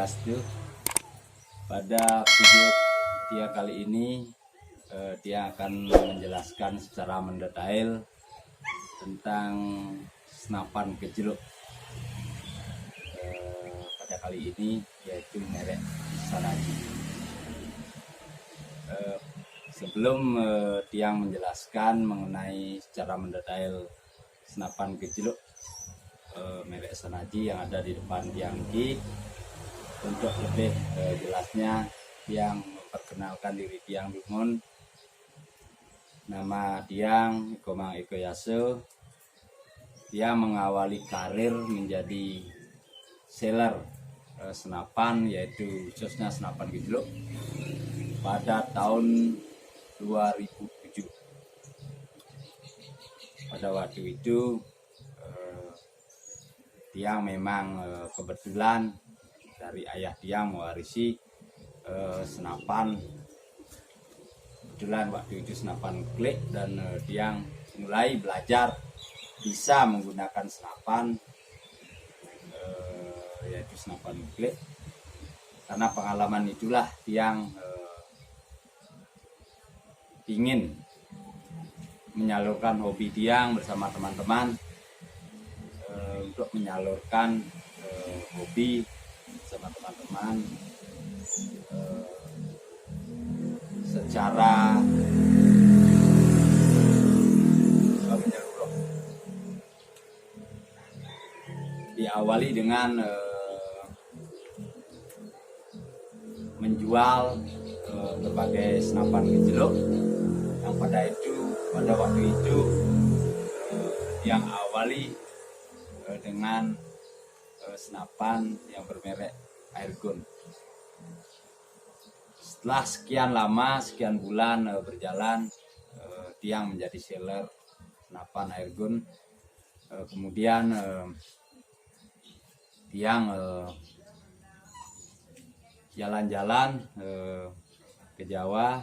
Swastiastu. Pada video dia kali ini dia akan menjelaskan secara mendetail tentang senapan gejluk. Pada kali ini yaitu merek Shanaji. Sebelum Tiang menjelaskan mengenai secara mendetail senapan gejluk merek Shanaji yang ada di depan Tiang ini, untuk lebih jelasnya Tiang memperkenalkan diri Tiang Dungun. Nama Tiang Komang Eko Yaso. Dia mengawali karir menjadi seller senapan, yaitu khususnya senapan gejluk pada tahun 2007. Pada waktu itu Tiang memang kebetulan dari ayah Tiang mewarisi senapan. Kebetulan waktu itu senapan klik, dan Tiang mulai belajar bisa menggunakan senapan yaitu senapan klik. Karena pengalaman itulah Tiang ingin menyalurkan hobi Tiang bersama teman-teman, untuk menyalurkan hobi bersama teman-teman secara menyeluruh. Diawali dengan menjual berbagai senapan gejluk yang pada waktu itu yang awali dengan senapan yang bermerek Airgun. Setelah sekian lama, sekian bulan berjalan, Tiang menjadi seller senapan Airgun. Kemudian Tiang jalan-jalan ke Jawa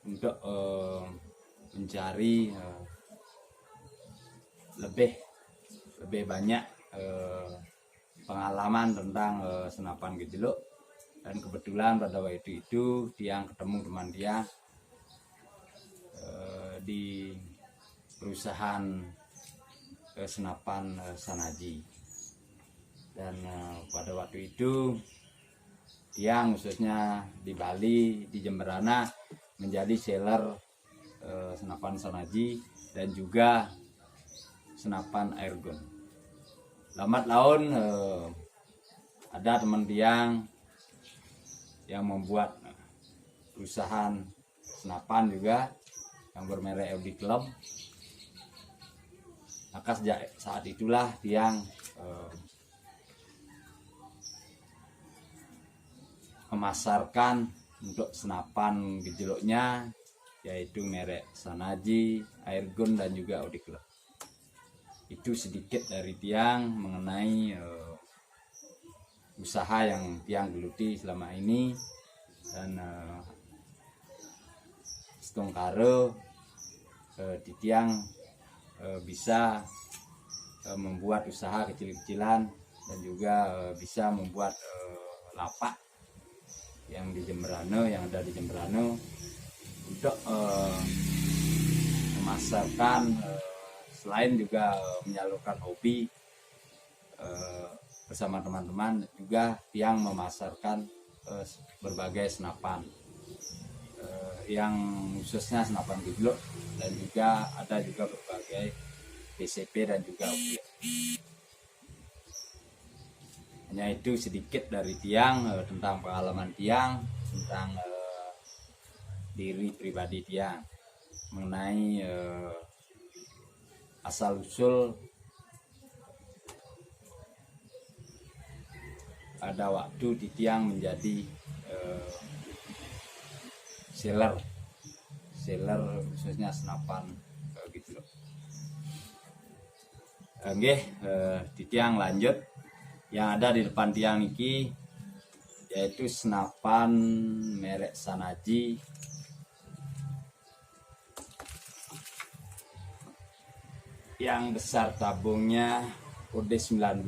untuk mencari lebih banyak pengalaman tentang senapan gejluk. Dan kebetulan pada waktu itu Tiang ketemu teman dia di perusahaan senapan Shanaji. Dan pada waktu itu Tiang khususnya di Bali, di Jemberana, menjadi seller senapan Shanaji dan juga senapan Airgun. Lambat laun ada teman Tiang yang membuat perusahaan senapan juga yang bermerek Audi Club. Maka sejak saat itulah Tiang memasarkan untuk senapan gejluknya, yaitu merek Shanaji, Airgun, dan juga Audi Club. Itu sedikit dari Tiang mengenai usaha yang Tiang geluti selama ini. Dan setungkaro di Tiang bisa membuat usaha kecil-kecilan dan juga bisa membuat lapak yang di Jemberana, yang ada di Jemberana, untuk memasarkan selain juga menyalurkan hobi bersama teman-teman, juga Tiang memasarkan berbagai senapan yang khususnya senapan gejluk, dan juga ada juga berbagai PCP dan juga objek. Hanya itu sedikit dari Tiang tentang pengalaman Tiang, tentang diri pribadi Tiang, mengenai asal usul pada waktu di Tiang menjadi seller khususnya senapan gejluk. Di Tiang lanjut yang ada di depan Tiang ini, yaitu senapan merek Shanaji yang besar tabungnya kode 19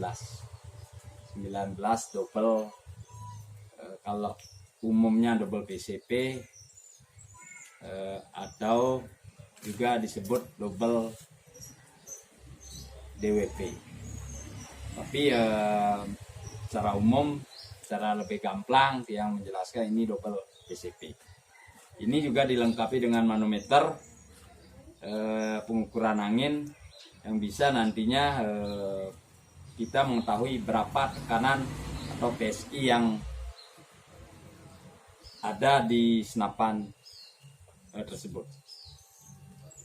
double kalau umumnya double PCP atau juga disebut double DWP. Tapi secara umum, secara lebih gamblang yang menjelaskan ini double PCP. Ini juga dilengkapi dengan manometer pengukuran angin yang bisa nantinya kita mengetahui berapa tekanan atau PSI yang ada di senapan tersebut.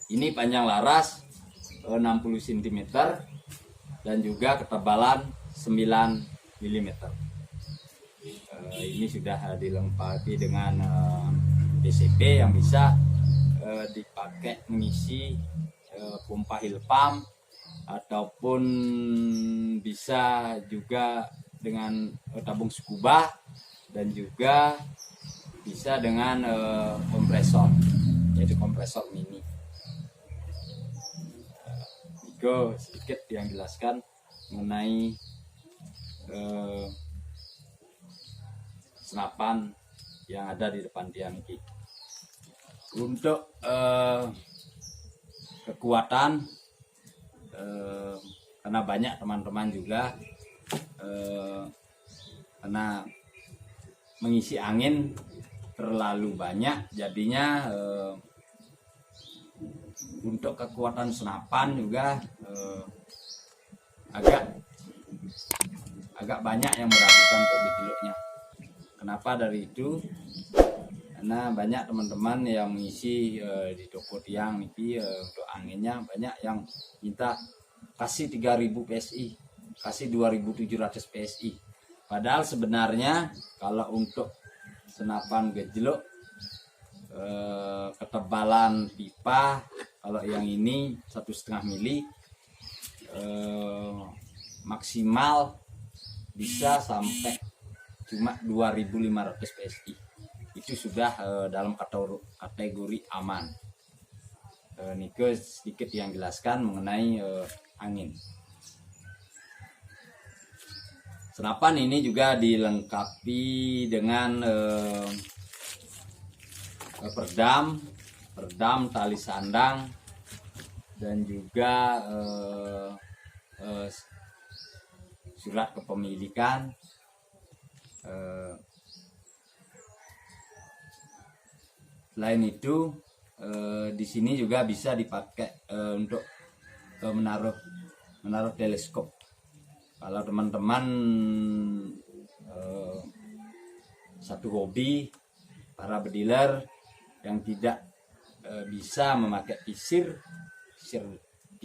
Ini panjang laras 60 cm dan juga ketebalan 9 mm. Ini sudah dilengkapi dengan PCP yang bisa dipakai mengisi pompa heat pump, ataupun bisa juga dengan tabung scuba, dan juga bisa dengan kompresor, yaitu kompresor mini. Itu sedikit yang jelaskan mengenai senapan yang ada di depan tiang ini. Untuk kekuatan, karena banyak teman-teman juga karena mengisi angin terlalu banyak, jadinya untuk kekuatan senapan juga agak banyak yang meragukan untuk gejolaknya. Kenapa dari itu? Karena banyak teman-teman yang mengisi di toko tiang ini untuk anginnya, banyak yang minta kasih 3000 PSI, kasih 2700 PSI. Padahal sebenarnya kalau untuk senapan gejlok ketebalan pipa, kalau yang ini 1,5 mili, maksimal bisa sampai cuma 2500 PSI. Itu sudah dalam kategori aman. Nike sedikit yang jelaskan mengenai angin. Senapan ini juga dilengkapi dengan perdam, tali sandang, dan juga surat kepemilikan. Selain itu, di sini juga bisa dipakai untuk menaruh teleskop. Kalau teman-teman satu hobi, para bediler yang tidak bisa memakai pisir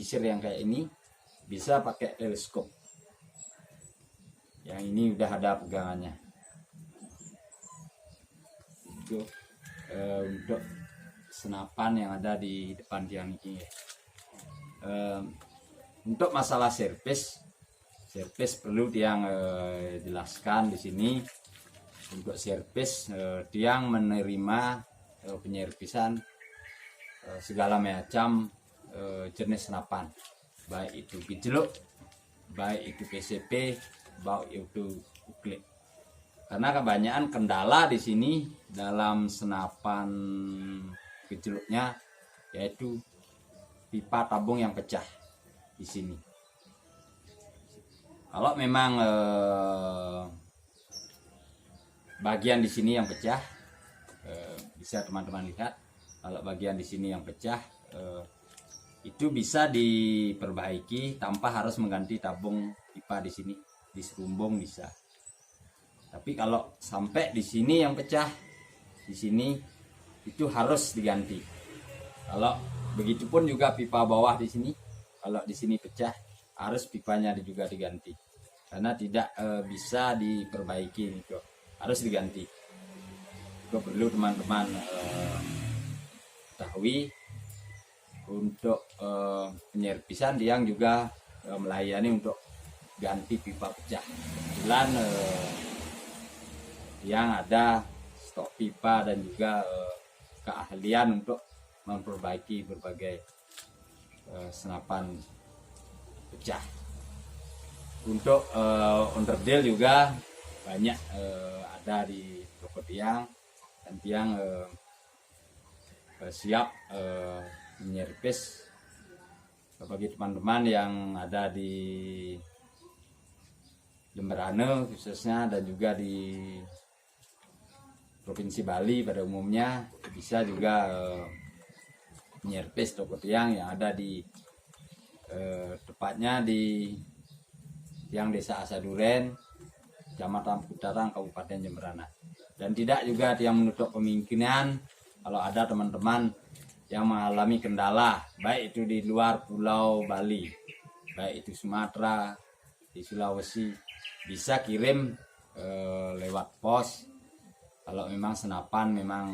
yang kayak ini, bisa pakai teleskop. Yang ini udah ada pegangannya. Itu untuk senapan yang ada di depan tiang ini. Untuk masalah servis perlu tiang jelaskan di sini. Untuk servis, tiang menerima penyervisan segala macam jenis senapan, baik itu gejlok, baik itu PCP, baik itu uklik. Karena kebanyakan kendala di sini dalam senapan gejloknya yaitu pipa tabung yang pecah di sini. Kalau memang bagian di sini yang pecah, bisa teman-teman lihat. Kalau bagian di sini yang pecah, itu bisa diperbaiki tanpa harus mengganti tabung pipa di sini, di serumbung bisa. Tapi kalau sampai di sini yang pecah, di sini itu harus diganti. Kalau begitupun juga pipa bawah di sini, kalau di sini pecah, harus pipanya juga diganti. Karena tidak bisa diperbaiki, itu harus diganti. Itu perlu teman-teman ketahui. Untuk penyervisan tiang juga melayani untuk ganti pipa pecah. Kebetulan yang ada stok pipa dan juga keahlian untuk memperbaiki berbagai senapan pecah. Untuk onderdil juga banyak ada di toko tiang, dan tiang siap menyervis bagi teman-teman yang ada di Jemberane khususnya, dan juga di Provinsi Bali pada umumnya, bisa juga menyervis toko tiang yang ada di tepatnya di tiang Desa Asaduren, Kecamatan Putarang, Kabupaten Jemberana. Dan tidak juga tiang menutup kemungkinan kalau ada teman-teman yang mengalami kendala, baik itu di luar Pulau Bali, baik itu Sumatera, di Sulawesi, bisa kirim lewat pos. Kalau memang senapan memang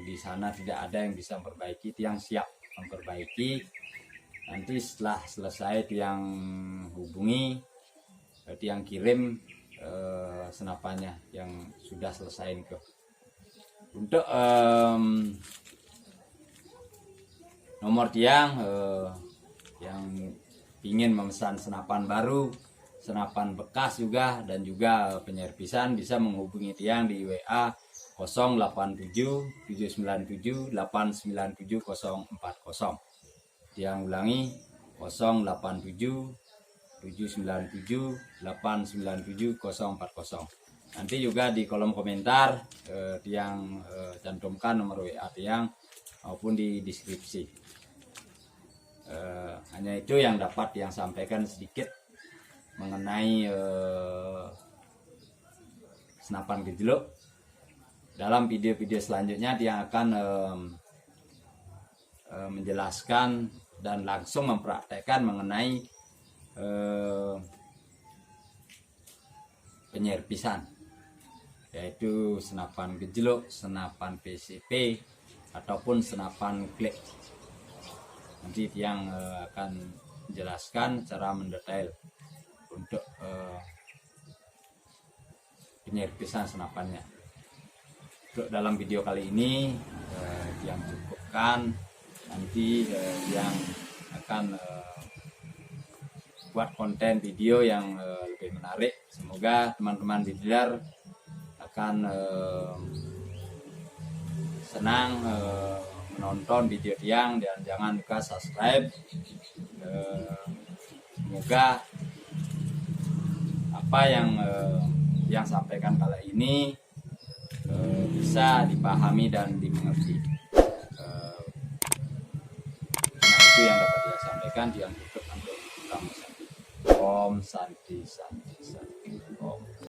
di sana tidak ada yang bisa memperbaiki, tiang siap memperbaiki. Nanti setelah selesai tiang hubungi, tiang kirim senapannya yang sudah selesai ke. Untuk nomor tiang yang ingin memesan senapan baru, senapan bekas juga, dan juga penyervisan, bisa menghubungi tiang di WA 087 797 897 040. Tiang ulangi 087 797 897 040. Nanti juga di kolom komentar tiang cantumkan nomor WA tiang maupun di deskripsi. Hanya itu yang dapat yang sampaikan sedikit mengenai senapan gejluk. Dalam video-video selanjutnya dia akan menjelaskan dan langsung mempraktekkan mengenai penyerpisan, yaitu senapan gejluk, senapan PCP, ataupun senapan klik. Nanti tiang akan menjelaskan secara mendetail untuk penyerpisan senapannya. Untuk dalam video kali ini yang cukupkan. Nanti yang akan buat konten video yang lebih menarik. Semoga teman-teman di dealer akan senang menonton video tiang, dan jangan lupa subscribe. Semoga apa yang sampaikan kali ini bisa dipahami dan dimengerti. Itu yang dapat dia sampaikan. Yang tutup untuk kamu. Om Santi Santi Santi Om.